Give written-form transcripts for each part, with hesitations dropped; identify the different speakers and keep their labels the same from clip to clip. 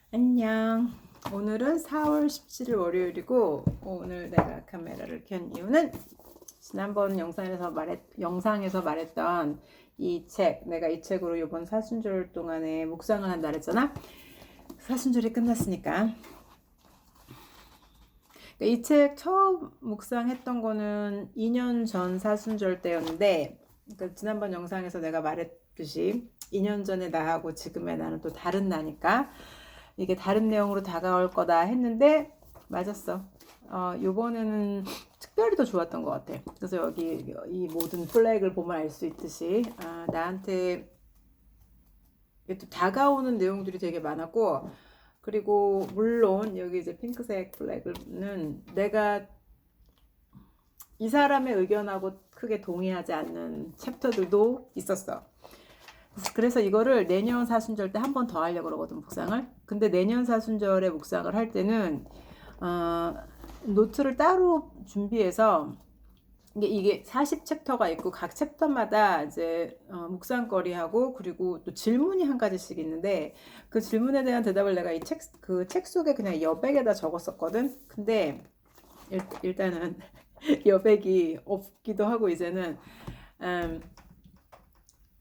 Speaker 1: 안녕. 오늘은 4월 17일 월요일이고, 오늘 내가 카메라를 켠 이유는 지난번 영상에서 말했던 이 책, 내가 이 책으로 이번 사순절 동안에 묵상을 한다 그랬잖아. 사순절이 끝났으니까. 이 책 처음 묵상했던 거는 2년 전 사순절 때였는데, 그러니까 지난번 영상에서 내가 말했듯이 2년 전에 나하고 지금의 나는 또 다른 나니까 이게 다른 내용으로 다가올 거다 했는데 맞았어. 요번에는 특별히 더 좋았던 것 같아. 그래서 여기 이 모든 플렉을 보면 알 수 있듯이 나한테 또 다가오는 내용들이 되게 많았고, 그리고 물론 여기 이제 핑크색 플렉은 내가 이 사람의 의견하고 크게 동의하지 않는 챕터들도 있었어. 그래서 이거를 내년 사순절 때 한 번 더 하려고 그러거든, 묵상을. 근데 내년 사순절에 묵상을 할 때는 노트를 따로 준비해서 이게 40챕터가 있고 각 챕터마다 이제 묵상거리하고 그리고 또 질문이 한 가지씩 있는데 그 질문에 대한 대답을 내가 그 책 속에 그냥 여백에다 적었었거든. 근데 일단은 여백이 없기도 하고 이제는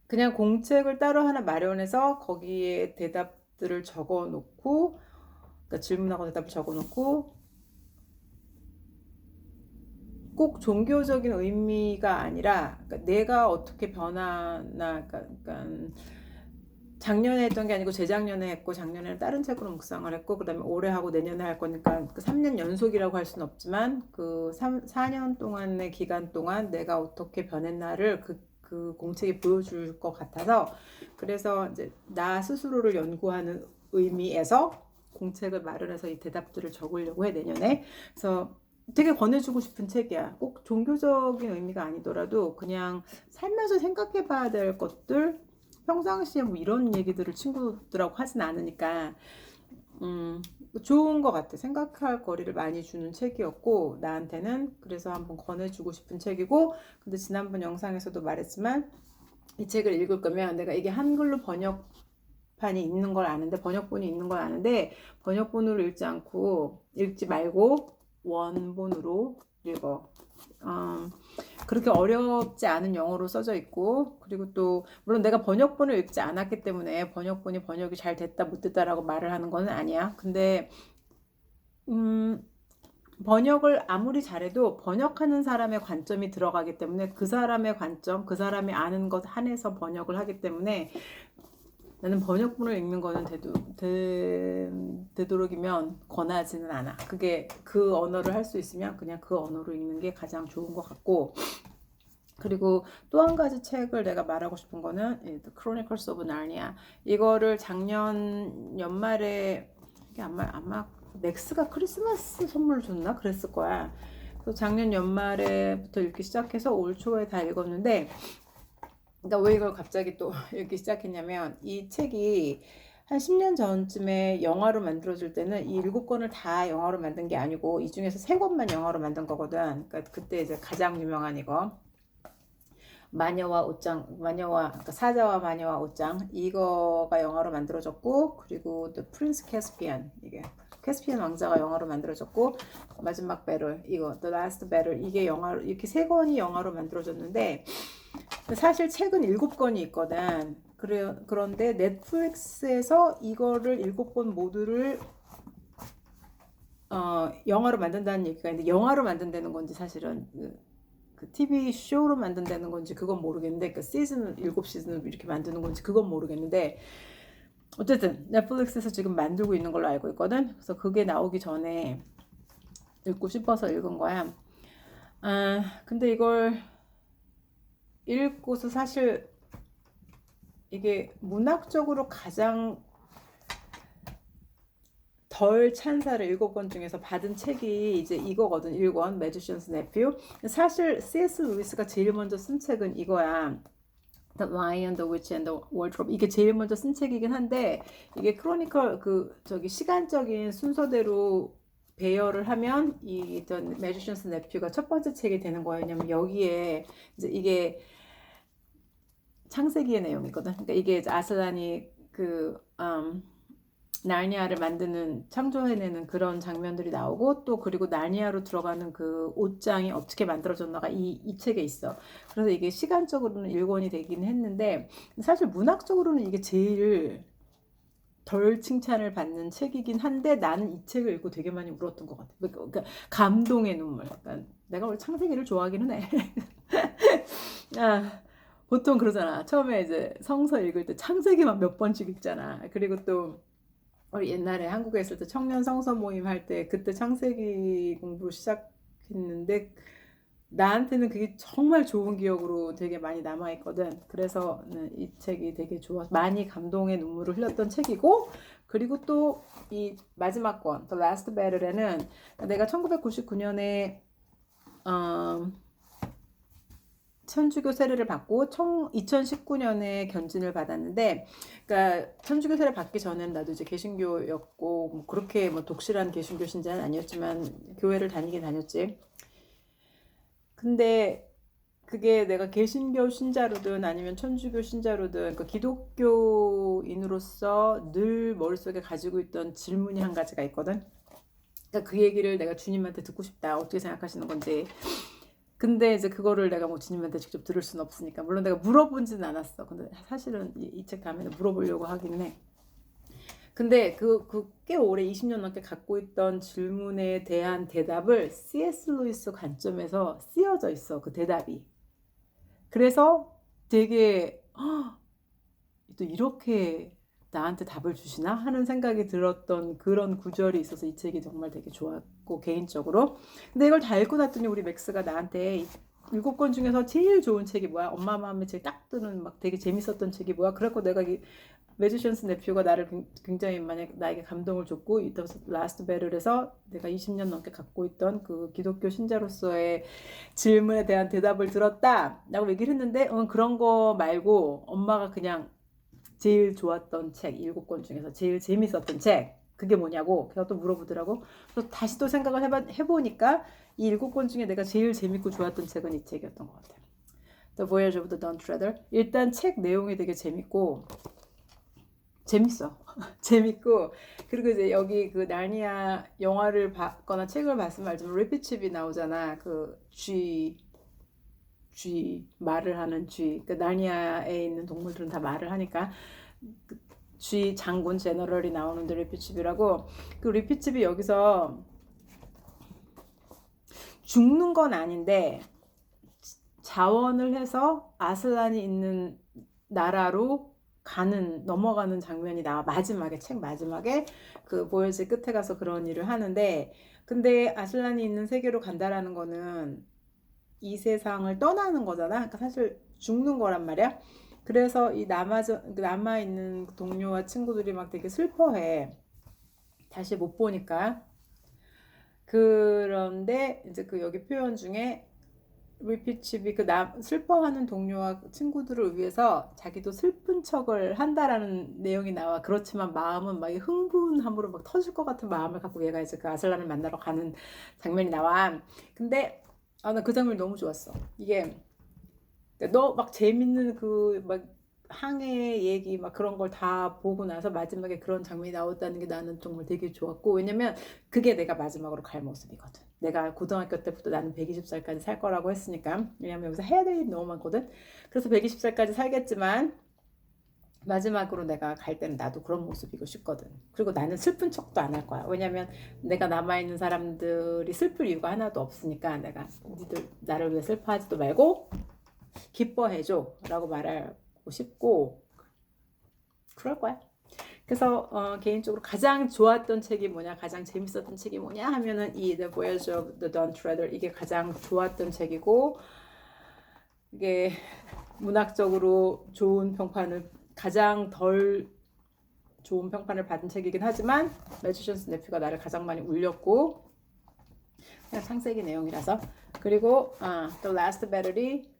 Speaker 1: 그냥 공책을 따로 하나 마련해서 거기에 대답들을 적어 놓고, 그러니까 질문하고 대답을 적어 놓고, 꼭 종교적인 의미가 아니라, 그러니까 내가 어떻게 변하나, 그러니까 작년에 했던 게 아니고 재작년에 했고, 작년에는 다른 책으로 묵상을 했고, 그 다음에 올해 하고 내년에 할 거니까, 그 3년 연속이라고 할 수는 없지만, 그 4년 동안의 기간 동안 내가 어떻게 변했나를 그 공책이 보여줄 것 같아서, 그래서 이제 나 스스로를 연구하는 의미에서 공책을 마련해서 이 대답들을 적으려고 해, 내년에. 그래서 되게 권해주고 싶은 책이야. 꼭 종교적인 의미가 아니더라도 그냥 살면서 생각해 봐야 될 것들, 평상시에 뭐 이런 얘기들을 친구들하고 하진 않으니까 좋은 것 같아. 생각할 거리를 많이 주는 책이었고 나한테는. 그래서 한번 권해주고 싶은 책이고, 근데 지난번 영상에서도 말했지만 이 책을 읽을 거면 내가 이게 한글로 번역판이 있는 걸 아는데, 번역본이 있는 걸 아는데 번역본으로 읽지 말고 원본으로 읽어. 그렇게 어렵지 않은 영어로 써져 있고, 그리고 또 물론 내가 번역본을 읽지 않았기 때문에 번역이 잘 됐다 못 됐다라고 말을 하는 건 아니야. 근데 번역을 아무리 잘해도 번역하는 사람의 관점이 들어가기 때문에 그 사람의 관점, 그 사람이 아는 것 한해서 번역을 하기 때문에 나는 번역본을 읽는 거는 되도록이면 권하지는 않아. 그게 그 언어를 할 수 있으면 그냥 그 언어로 읽는 게 가장 좋은 것 같고, 그리고 또 한 가지 책을 내가 말하고 싶은 거는 The Chronicles of Narnia. 이거를 작년 연말에 이게 아마 맥스가 크리스마스 선물 줬나 그랬을 거야. 그래서 작년 연말에부터 읽기 시작해서 올 초에 다 읽었는데, 그러니까 왜 이걸 갑자기 또 읽기 시작했냐면 이 책이 한 10년 전쯤에 영화로 만들어질 때는 이 7권을 다 영화로 만든 게 아니고 이 중에서 3권만 영화로 만든 거거든. 그러니까 그때 이제 가장 유명한 이거 그러니까 사자와 마녀와 옷장, 이거가 영화로 만들어졌고, 그리고 The Prince Caspian, 이게 캐스피안 왕자가 영화로 만들어졌고, 마지막 배틀, 이거 The Last Battle, 이게 영화로, 이렇게 3권이 영화로 만들어졌는데 사실 책은 7권이 있거든. 그런데 넷플릭스에서 이거를 7권 모두를 영화로 만든다는 얘기가 있는데, 영화로 만든다는 건지 사실은 그 TV 쇼로 만든다는 건지 그건 모르겠는데, 그 시즌을 7시즌을 이렇게 만드는 건지 그건 모르겠는데, 어쨌든 넷플릭스에서 지금 만들고 있는 걸로 알고 있거든. 그래서 그게 나오기 전에 읽고 싶어서 읽은 거야. 근데 이걸 읽고서 사실 이게 문학적으로 가장 덜 찬사를 7권 중에서 받은 책이 이제 이거거든. 1권 매지션스 네퓨. 사실 C.S. 루이스가 제일 먼저 쓴 책은 이거야. The Lion, the Witch and the Wardrobe. 이게 제일 먼저 쓴 책이긴 한데, 이게 크로니컬 시간적인 순서대로 배열을 하면 이 The Magician's Nephew가 첫 번째 책이 되는 거예요. 왜냐면 여기에 이제 이게 창세기의 내용이거든. 그러니까 이게 아스란이 나르니아를 만드는 창조해내는 그런 장면들이 나오고 또 그리고 나르니아로 들어가는 그 옷장이 어떻게 만들어졌나가 이 책에 있어. 그래서 이게 시간적으로는 1권이 되긴 했는데 사실 문학적으로는 이게 제일 덜 칭찬을 받는 책이긴 한데 나는 이 책을 읽고 되게 많이 울었던 것 같아. 그러니까 감동의 눈물. 그러니까 내가 원래 창세기를 좋아하기는 해. 아, 보통 그러잖아. 처음에 이제 성서 읽을 때 창세기만 몇 번씩 읽잖아. 그리고 또 우리 옛날에 한국에 있을 때 청년 성서 모임 할 때 그때 창세기 공부 시작했는데 나한테는 그게 정말 좋은 기억으로 되게 많이 남아있거든. 그래서 이 책이 되게 좋아, 많이 감동의 눈물을 흘렸던 책이고, 그리고 또 이 마지막 권, The Last Battle에는 내가 1999년에 천주교 세례를 받고 2019년에 견진을 받았는데, 그러니까 천주교 세례 받기 전에는 나도 이제 개신교였고 뭐 그렇게 뭐 독실한 개신교 신자는 아니었지만 교회를 다니긴 다녔지. 근데 그게 내가 개신교 신자로든 아니면 천주교 신자로든 그 기독교인으로서 늘 머릿속에 가지고 있던 질문이 한 가지가 있거든. 그러니까 그 얘기를 내가 주님한테 듣고 싶다. 어떻게 생각하시는 건지. 근데 이제 그거를 내가 뭐 주님한테 직접 들을 수는 없으니까 물론 내가 물어보지는 않았어. 근데 사실은 이 책 다음에는 물어보려고 하긴 해. 근데 그 꽤 오래 20년 넘게 갖고 있던 질문에 대한 대답을 C.S. 루이스 관점에서 쓰여져 있어. 그 대답이. 그래서 되게 또 이렇게 나한테 답을 주시나 하는 생각이 들었던 그런 구절이 있어서 이 책이 정말 되게 좋았고 개인적으로. 근데 이걸 다 읽고 났더니 우리 맥스가 나한테 7권 중에서 제일 좋은 책이 뭐야? 엄마 마음에 제일 딱 드는 막 되게 재밌었던 책이 뭐야? 그래갖고 내가 이 매지션스 네퓨가 나를 굉장히 나에게 감동을 줬고 이 라스트 베를에서 내가 20년 넘게 갖고 있던 그 기독교 신자로서의 질문에 대한 대답을 들었다 라고 얘기를 했는데 그런 거 말고 엄마가 그냥 제일 좋았던 책 7권 중에서 제일 재밌었던 책 그게 뭐냐고 걔가 또 물어보더라고. 그래서 다시 또 생각을 해보니까 이 7권 중에 내가 제일 재밌고 좋았던 책은 이 책이었던 것 같아요. The Voyage of the Dawn Treader. 일단 책 내용이 되게 재밌고 재밌어. 재밌고 그리고 이제 여기 그 나르니아 영화를 봤거나 책을 봤으면 알지만 리피칩이 나오잖아. 그 쥐 말을 하는 쥐. 그 나르니아에 있는 동물들은 다 말을 하니까 그 쥐 장군 제너럴이 나오는데 리피칩이라고. 그 리피칩이 여기서 죽는 건 아닌데 자원을 해서 아슬란이 있는 나라로 넘어가는 장면이 나와. 마지막에 책 마지막에 그 보여지 끝에 가서 그런 일을 하는데 근데 아슬란이 있는 세계로 간다라는 거는 이 세상을 떠나는 거잖아. 그러니까 사실 죽는 거란 말이야. 그래서 이 남아있는 동료와 친구들이 막 되게 슬퍼해. 다시 못 보니까. 그런데 이제 그 여기 표현 중에 리피칩이 슬퍼하는 동료와 친구들을 위해서 자기도 슬픈 척을 한다라는 내용이 나와. 그렇지만 마음은 막 흥분함으로 막 터질 것 같은 마음을 갖고 얘가 이제 그 아슬란을 만나러 가는 장면이 나와. 근데 나 그 장면이 너무 좋았어. 이게 너 막 재밌는 그 막 항해 얘기 막 그런 걸 다 보고 나서 마지막에 그런 장면이 나왔다는 게 나는 정말 되게 좋았고 왜냐면 그게 내가 마지막으로 갈 모습이거든. 내가 고등학교 때부터 나는 120살까지 살 거라고 했으니까 왜냐면 여기서 해야 될 일이 너무 많거든. 그래서 120살까지 살겠지만 마지막으로 내가 갈 때는 나도 그런 모습이고 싶거든. 그리고 나는 슬픈 척도 안 할 거야. 왜냐면 내가 남아있는 사람들이 슬플 이유가 하나도 없으니까 내가 니들 나를 위해 슬퍼하지도 말고 기뻐해줘 라고 말하고 싶고 그럴 거야. 그래서 개인적으로 가장 좋았던 책이 뭐냐 가장 재밌었던 책이 뭐냐 하면은 이 The Voyage of the Dawn Treader 이게 가장 좋았던 책이고 이게 문학적으로 좋은 평판을 가장 덜 좋은 평판을 받은 책이긴 하지만 매지션스 네퓨가 나를 가장 많이 울렸고 그냥 창세기 내용이라서. 그리고 The Last Battle이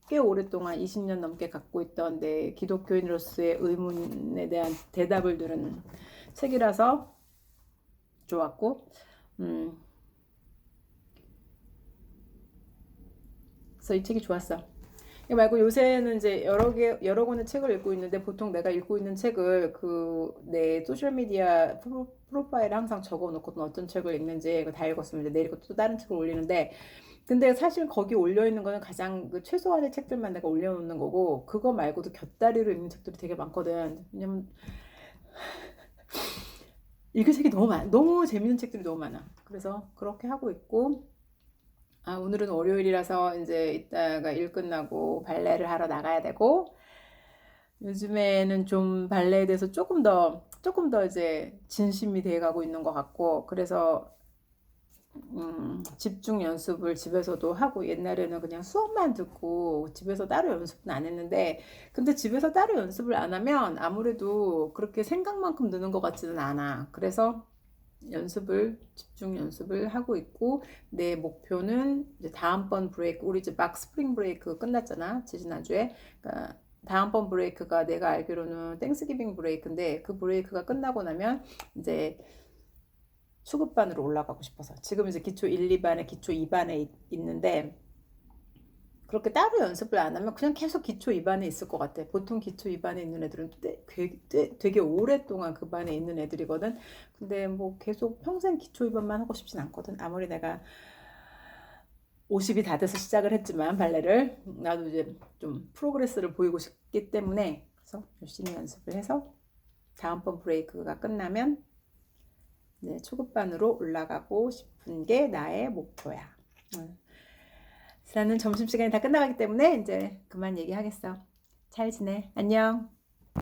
Speaker 1: 꽤 오랫동안 20년 넘게 갖고 있던 내 기독교인으로서의 의문에 대한 대답을 들은 책이라서 좋았고 그래서 이 책이 좋았어. 이거 말고 요새는 이제 여러 권의 책을 읽고 있는데 보통 내가 읽고 있는 책을 그 내 소셜 미디어 프로파일에 항상 적어 놓거든. 어떤 책을 읽는지 이거 다 읽었으면 이제 내일 또 다른 책을 올리는데 근데 사실 거기 올려 있는 거는 가장 그 최소한의 책들만 내가 올려놓는 거고 그거 말고도 곁다리로 읽는 책들이 되게 많거든. 왜냐면 읽을 책이 너무 많아. 너무 재밌는 책들이 너무 많아. 그래서 그렇게 하고 있고 아, 오늘은 월요일이라서 이제 이따가 일 끝나고 발레를 하러 나가야 되고 요즘에는 좀 발레에 대해서 조금 더 이제 진심이 돼 가고 있는 것 같고 그래서 집중 연습을 집에서도 하고 옛날에는 그냥 수업만 듣고 집에서 따로 연습은 안 했는데 근데 집에서 따로 연습을 안 하면 아무래도 그렇게 생각만큼 느는 것 같지는 않아. 그래서 집중 연습을 하고 있고 내 목표는 이제 다음번 브레이크 우리 이제 막 스프링 브레이크 끝났잖아 지지난주에 그러니까 다음번 브레이크가 내가 알기로는 땡스기빙 브레이크인데 그 브레이크가 끝나고 나면 이제 수급반으로 올라가고 싶어서 지금 이제 기초 1, 2반에 기초 2반에 있는데 그렇게 따로 연습을 안 하면 그냥 계속 기초 2반에 있을 것 같아. 보통 기초 2반에 있는 애들은 되게 오랫동안 그 반에 있는 애들이거든. 근데 뭐 계속 평생 기초 2반만 하고 싶진 않거든. 아무리 내가 50이 다 돼서 시작을 했지만 발레를 나도 이제 좀 프로그레스를 보이고 싶기 때문에 그래서 열심히 연습을 해서 다음번 브레이크가 끝나면 이제 초급반으로 올라가고 싶은 게 나의 목표야. 나는 점심시간이 다 끝나가기 때문에 이제 그만 얘기하겠어. 잘 지내. 안녕.